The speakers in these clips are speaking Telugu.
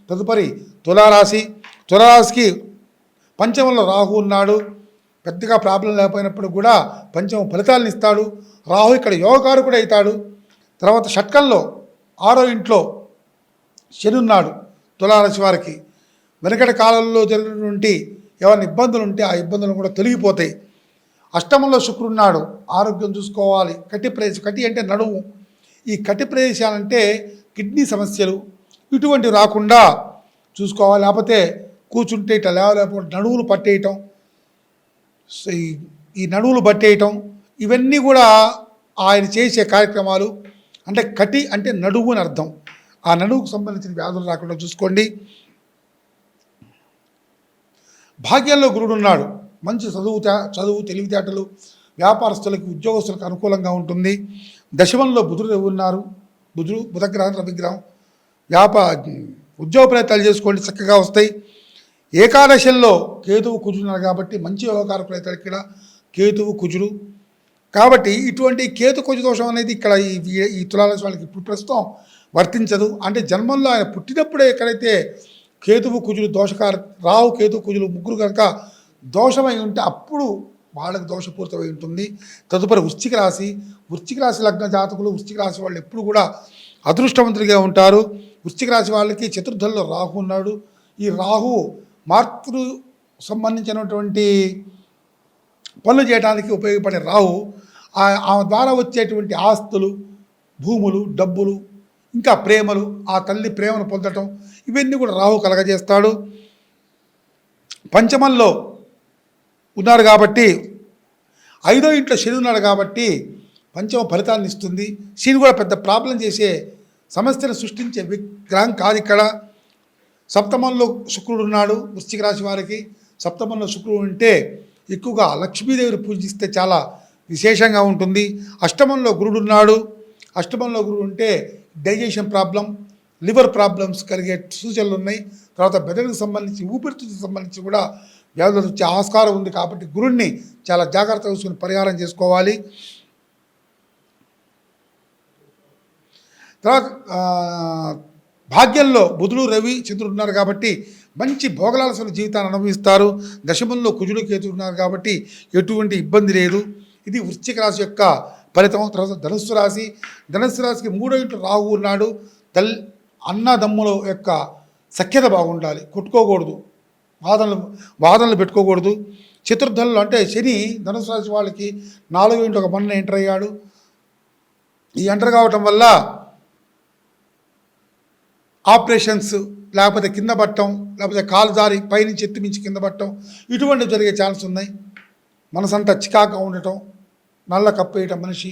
తదుపరి తులారాశి. తులారాశికి పంచమంలో రాహు ఉన్నాడు. పెద్దగా ప్రాబ్లం లేకపోయినప్పుడు కూడా పంచమ ఫలితాలను ఇస్తాడు. రాహు ఇక్కడ యోగకారకుడు అవుతాడు. తర్వాత షట్కంలో 6వ ఇంట్లో శని ఉన్నాడు. తులారాశి వారికి వెనకటి కాలంలో జరిగినటువంటి ఏమైనా ఇబ్బందులు ఉంటే ఆ ఇబ్బందులు కూడా తొలగిపోతాయి. అష్టమంలో శుక్రుడున్నాడు. ఆరోగ్యం చూసుకోవాలి. కటి ప్రదేశం, కటి అంటే నడుము. ఈ కటి ప్రదేశాలంటే కిడ్నీ సమస్యలు ఇటువంటివి రాకుండా చూసుకోవాలి. లేకపోతే కూర్చుంటే ఇట్లా లేవలేకపోతే నడువులు పట్టేయటం, ఈ నడువులు పట్టేయటం ఇవన్నీ కూడా ఆయన చేసే కార్యక్రమాలు. అంటే కటి అంటే నడువు అని అర్థం. ఆ నడువుకు సంబంధించిన వ్యాధులు రాకుండా చూసుకోండి. భాగ్యంలో గురుడు ఉన్నాడు. మంచి చదువు తెలివితేటలు వ్యాపారస్తులకి ఉద్యోగస్తులకు అనుకూలంగా ఉంటుంది. దశమంలో బుధుడు ఉన్నారు. బుధగ్రహం రవిగ్రహం. ఉద్యోగ ప్రయత్నాలు చేసుకోండి, చక్కగా వస్తాయి. ఏకాదశంలో కేతువు కుజున్నారు కాబట్టి మంచి యోగకారకులు అవుతాడు ఇక్కడ కేతువు కుజుడు. కాబట్టి ఇటువంటి కేతు కుజు దోషం అనేది ఇక్కడ ఈ తులారాశి వాళ్ళకి ఇప్పుడు ప్రస్తుతం వర్తించదు. అంటే జన్మంలో ఆయన పుట్టినప్పుడే ఎక్కడైతే కేతువు కుజులు రాహు కేతు కుజులు ముగ్గురు కనుక దోషమై ఉంటే అప్పుడు వాళ్ళకి దోషపూరితమై ఉంటుంది. తదుపరి వృశ్చిక రాశి. వృశ్చిక రాశి లగ్న జాతకులు, వృశ్చిక రాశి వాళ్ళు ఎప్పుడు కూడా అదృష్టవంతులుగా ఉంటారు. వృశ్చిక రాశి వాళ్ళకి చతుర్థంలో రాహు ఉన్నాడు. ఈ రాహు మాతృ సంబంధించినటువంటి పనులు చేయడానికి ఉపయోగపడే రాహు ఆమె ద్వారా వచ్చేటువంటి ఆస్తులు, భూములు, డబ్బులు, ఇంకా ప్రేమలు, ఆ తల్లి ప్రేమను పొందటం ఇవన్నీ కూడా రాహు కలగజేస్తాడు. పంచమంలో ఉన్నాడు కాబట్టి 5వ ఇంట్లో శని ఉన్నాడు కాబట్టి పంచమ ఫలితాలను ఇస్తుంది. శని కూడా పెద్ద ప్రాబ్లం చేసే సమస్యను సృష్టించే గ్రహం కాదు ఇక్కడ. సప్తమంలో శుక్రుడు ఉన్నాడు. వృశ్చిక రాశి వారికి సప్తమంలో శుక్రుడు ఉంటే ఎక్కువగా లక్ష్మీదేవిని పూజిస్తే చాలా విశేషంగా ఉంటుంది. అష్టమంలో గురుడు ఉన్నాడు. అష్టమంలో గురుడు ఉంటే డైజెషన్ ప్రాబ్లం, లివర్ ప్రాబ్లమ్స్ కలిగే సూచనలు ఉన్నాయి. తర్వాత మెదడుకు సంబంధించి ఊపిరితిత్తులకు సంబంధించి కూడా వ్యాధులు వచ్చే ఆస్కారం ఉంది. కాబట్టి గురుడిని చాలా జాగ్రత్తగా చూసుకుని పరిహారం చేసుకోవాలి. తర్వాత భాగ్యంలో బుధుడు రవి చంద్రుడు ఉన్నారు కాబట్టి మంచి భోగలాలసిన జీవితాన్ని అనుభవిస్తారు. దశమంలో కుజుడు కేతుడు ఉన్నారు కాబట్టి ఎటువంటి ఇబ్బంది లేదు. ఇది వృశ్చిక రాశి యొక్క ఫలితం. తర్వాత ధనుస్సు రాశి. ధనుస్సు రాశికి 3వ ఇంట్లో రాహు ఉన్నాడు. అన్నదమ్ముల యొక్క సఖ్యత బాగుండాలి, కొట్టుకోకూడదు, వాదనలు పెట్టుకోకూడదు. చతుర్థంలో అంటే శని ధనుసు రాశి వాళ్ళకి 4వ ఇంట్లో ఒక మొన్న ఎంటర్ అయ్యాడు. ఈ ఎంటర్ కావటం వల్ల ఆపరేషన్స్, లేకపోతే కింద పట్టడం, లేకపోతే కాలు జారి పైనుంచి ఎత్తి మించి కింద పట్టడం ఇటువంటివి జరిగే ఛాన్స్ ఉన్నాయి. మనసంతా చికాగా ఉండటం, నల్ల కప్పేయటం, మనిషి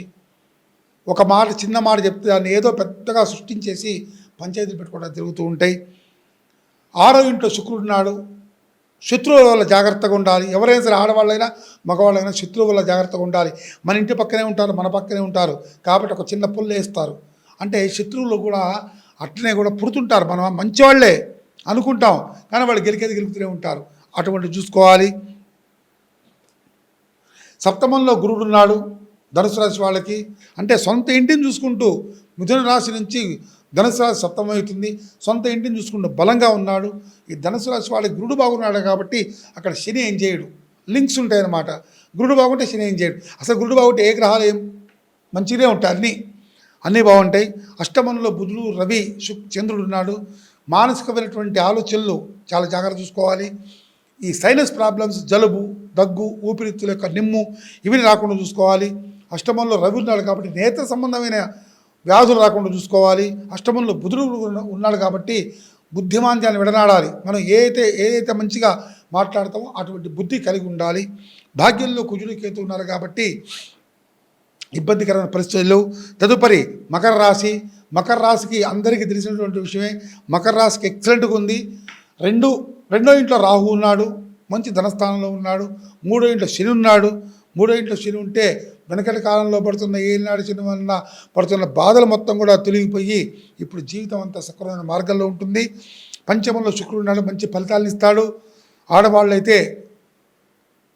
ఒక మాట చిన్న మాట చెప్తే దాన్ని ఏదో పెద్దగా సృష్టించేసి పంచాయతీలు పెట్టుకోవడం జరుగుతూ ఉంటాయి. 6వ ఇంట్లో శుక్రుడు ఉన్నాడు. శత్రువుల వల్ల జాగ్రత్తగా ఉండాలి. ఎవరైనా సరే ఆడవాళ్ళైనా మగవాళ్ళైనా శత్రువుల వల్ల జాగ్రత్తగా ఉండాలి. మన ఇంటి పక్కనే ఉంటారు, మన పక్కనే ఉంటారు కాబట్టి ఒక చిన్న పుల్ల వేస్తారు. అంటే శత్రువులు కూడా అట్లనే కూడా పుడుతుంటారు. మనం మంచివాళ్లే అనుకుంటాం కానీ వాళ్ళు గెలుపుతూనే ఉంటారు. అటువంటి చూసుకోవాలి. సప్తమంలో గురుడు ఉన్నాడు ధనుసు రాశి వాళ్ళకి. అంటే సొంత ఇంటిని చూసుకుంటూ మిథున రాశి నుంచి ధనుసు రాశి సప్తమం అవుతుంది. సొంత ఇంటిని చూసుకుంటూ బలంగా ఉన్నాడు. ఈ ధనుసు రాశి వాళ్ళకి గురుడు బాగున్నాడు కాబట్టి అక్కడ శని ఏం చేయడు, లింక్స్ ఉంటాయన్నమాట. గురుడు బాగుంటే శని ఏం చేయడు. అసలు గురుడు బాగుంటే ఏ గ్రహాలు ఏం మంచిగానే ఉంటాయి, అన్నీ బాగుంటాయి. అష్టమంలో బుధుడు రవి చంద్రుడు ఉన్నాడు. మానసికమైనటువంటి ఆలోచనలు చాలా జాగ్రత్త చూసుకోవాలి. ఈ సైనస్ ప్రాబ్లమ్స్, జలుబు, దగ్గు, ఊపిరితిత్తుల యొక్క నిమ్ము ఇవి రాకుండా చూసుకోవాలి. అష్టమంలో రవి ఉన్నాడు కాబట్టి నేత్ర సంబంధమైన వ్యాధులు రాకుండా చూసుకోవాలి. అష్టమంలో బుధుడు ఉన్నాడు కాబట్టి బుద్ధిమాంద్యాన్ని విడనాడాలి. మనం ఏదైతే మంచిగా మాట్లాడతామో అటువంటి బుద్ధి కలిగి ఉండాలి. భాగ్యంలో కుజుడు కేతు ఉన్నారు కాబట్టి ఇబ్బందికరమైన పరిస్థితులు. తదుపరి మకర రాశి. మకర రాశికి అందరికీ తెలిసినటువంటి విషయమే. మకర రాశికి ఎక్సలెంట్గా ఉంది. రెండో ఇంట్లో రాహు ఉన్నాడు, మంచి ధనస్థానంలో ఉన్నాడు. 3వ ఇంట్లో శని ఉన్నాడు. 3వ ఇంట్లో శని ఉంటే వెనకటి కాలంలో పడుతున్న ఏనాడు శని వలన పడుతున్న బాధలు మొత్తం కూడా తొలగిపోయి ఇప్పుడు జీవితం అంతా సక్రమైన మార్గంలో ఉంటుంది. పంచమంలో శుక్రుడు ఉన్నాడు, మంచి ఫలితాలను ఇస్తాడు. ఆడవాళ్ళైతే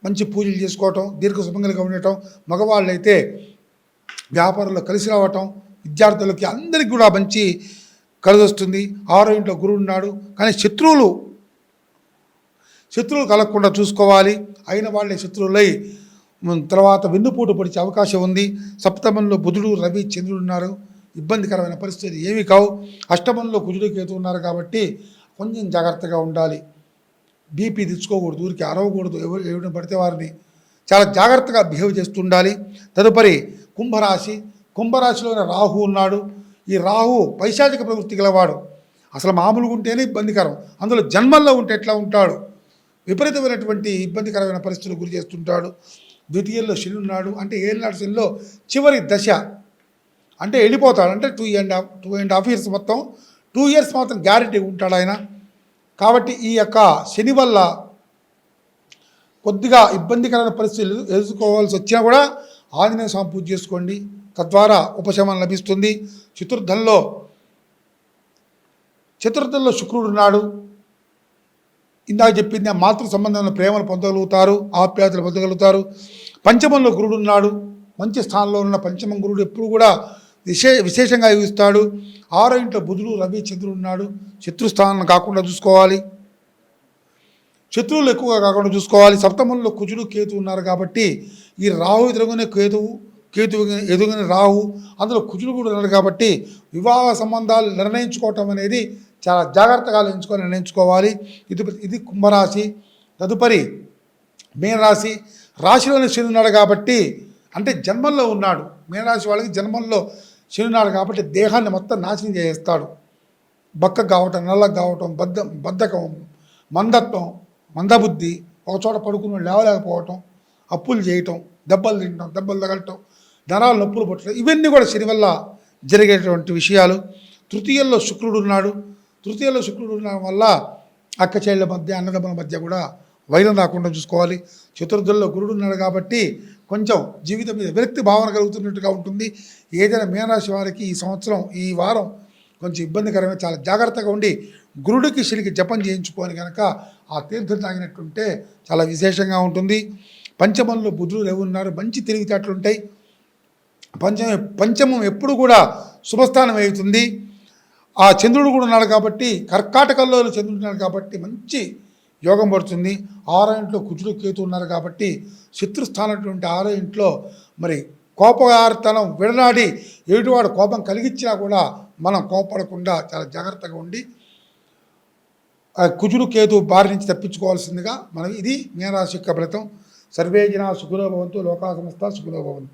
మంచి పూజలు చేసుకోవటం, దీర్ఘ సుమంగలిగా ఉండటం, మగవాళ్ళైతే వ్యాపారంలో కలిసి రావటం, విద్యార్థులకి అందరికీ కూడా మంచి కలిసి వస్తుంది. 6వ ఇంట్లో గురుడు ఉన్నాడు, కానీ శత్రువులు కలగకుండా చూసుకోవాలి. అయిన వాళ్ళే శత్రువులై తర్వాత వెన్నుపోటు పొడిచే అవకాశం ఉంది. సప్తమంలో బుధుడు, రవి, చంద్రుడు ఉన్నారు. ఇబ్బందికరమైన పరిస్థితి ఏమీ కావు. అష్టమంలో కుజుడు, కేతు ఉన్నారు కాబట్టి కొంచెం జాగ్రత్తగా ఉండాలి. బీపీ తెచ్చుకోకూడదు, ఊరికి అరవకూడదు, ఎవరిని పడితే వారిని చాలా జాగ్రత్తగా బిహేవ్ చేస్తుండాలి. తదుపరి కుంభరాశిలోనే రాహు ఉన్నాడు. ఈ రాహు పైశాచిక ప్రవృత్తి గలవాడు. అసలు మామూలుగా ఉంటేనే ఇబ్బందికరం, అందులో జన్మల్లో ఉంటే ఎట్లా ఉంటాడు, విపరీతమైనటువంటి ఇబ్బందికరమైన పరిస్థితులు గురి చేస్తుంటాడు. ద్వితీయంలో శని ఉన్నాడు, అంటే ఏళ్ళనాడు శనిలో చివరి దశ, అంటే వెళ్ళిపోతాడు. అంటే 2.5 years మొత్తం 2 years మాత్రం గ్యారెంటీ ఉంటాడు ఆయన. కాబట్టి ఈ యొక్క శని వల్ల కొద్దిగా ఇబ్బందికరమైన పరిస్థితులు ఎదుర్కోవాల్సి వచ్చినా కూడా ఆంజనేయ స్వామి పూజ చేసుకోండి, తద్వారా ఉపశమనం లభిస్తుంది. చతుర్థంలో శుక్రుడు ఉన్నాడు. ఇందాక చెప్పింది మాతృ సంబంధమైన ప్రేమను పొందగలుగుతారు, ఆప్యాయతలు పొందగలుగుతారు. పంచమంలో గురుడు ఉన్నాడు, మంచి స్థానంలో ఉన్న పంచమం గురుడు ఎప్పుడు కూడా విశేషంగా యోగిస్తాడు. 6వ ఇంట్లో బుధుడు, రవి, చంద్రుడు ఉన్నాడు. శత్రుస్థానం కాకుండా చూసుకోవాలి, శత్రువులు ఎక్కువగా కాకుండా చూసుకోవాలి. సప్తమంలో కుజుడు, కేతు ఉన్నారు కాబట్టి ఈ రాహు ఎదురుగానే కేతు ఎదురుగానే రాహు, అందులో కుజుడు కూడా ఉన్నారు కాబట్టి వివాహ సంబంధాలు నిర్ణయించుకోవటం అనేది చాలా జాగ్రత్తగా నిర్ణయించుకోవాలి. ఇది కుంభరాశి. తదుపరి మీనరాశి. రాశిలోనే శని ఉన్నాడు కాబట్టి, అంటే జన్మంలో ఉన్నాడు. మీనరాశి వాళ్ళకి జన్మంలో శని ఉన్నాడు కాబట్టి దేహాన్ని మొత్తం నాశనం చేస్తాడు. బక్క కావటం, నల్లగా కావటం, బద్ధకం, మందబుద్ధి, ఒకచోట పడుకుని లేవలేకపోవటం, అప్పులు చేయటం, దెబ్బలు తినటం, దెబ్బలు తగలటం, నరాలు నొప్పులు పుట్టడం, ఇవన్నీ కూడా శని వల్ల జరిగేటువంటి విషయాలు. తృతీయంలో శుక్రుడు ఉన్నాడు. తృతీయంలో శుక్రుడు ఉండడం వల్ల అక్క చెల్లెల మధ్య, అన్నదమ్ముల మధ్య కూడా వైరం రాకుండా చూసుకోవాలి. చతుర్థంలో గురుడు ఉన్నాడు కాబట్టి కొంచెం జీవితం మీద విరక్తి భావన కలుగుతున్నట్టుగా ఉంటుంది. ఏదైనా మీనరాశి వారికి ఈ సంవత్సరం, ఈ వారం కొంచెం ఇబ్బందికరమే. చాలా జాగ్రత్తగా ఉండి గురుడికి శనికి జపం చేయించుకొని కనుక ఆ తీర్థం తాగినట్టుంటే చాలా విశేషంగా ఉంటుంది. పంచమంలో బుధుడు, రవి ఉన్నారు. మంచి తెలివితేటలు ఉంటాయి. పంచమం ఎప్పుడు కూడా శుభస్థానం అవుతుంది. ఆ చంద్రుడు కూడా ఉన్నాడు కాబట్టి, కర్కాటకంలో చంద్రుడు ఉన్నాడు కాబట్టి మంచి యోగం పడుతుంది. 6వ ఇంట్లో కుజుడు, కేతు ఉన్నారు కాబట్టి శత్రుస్థానటువంటి 6వ ఇంట్లో మరి కోపగారితనం విడనాడి ఎదుటివాడు కోపం కలిగించినా కూడా మనం కోపడకుండా చాలా జాగ్రత్తగా ఉండి కుజుడు, కేతు బారి నుంచి తప్పించుకోవాల్సిందిగా మనం ఇది మీనరాశి యొక్క ఫలితం. సర్వే జనా సుఖినో భవంతు, లోకా సమస్తా సుఖినో భవంతు.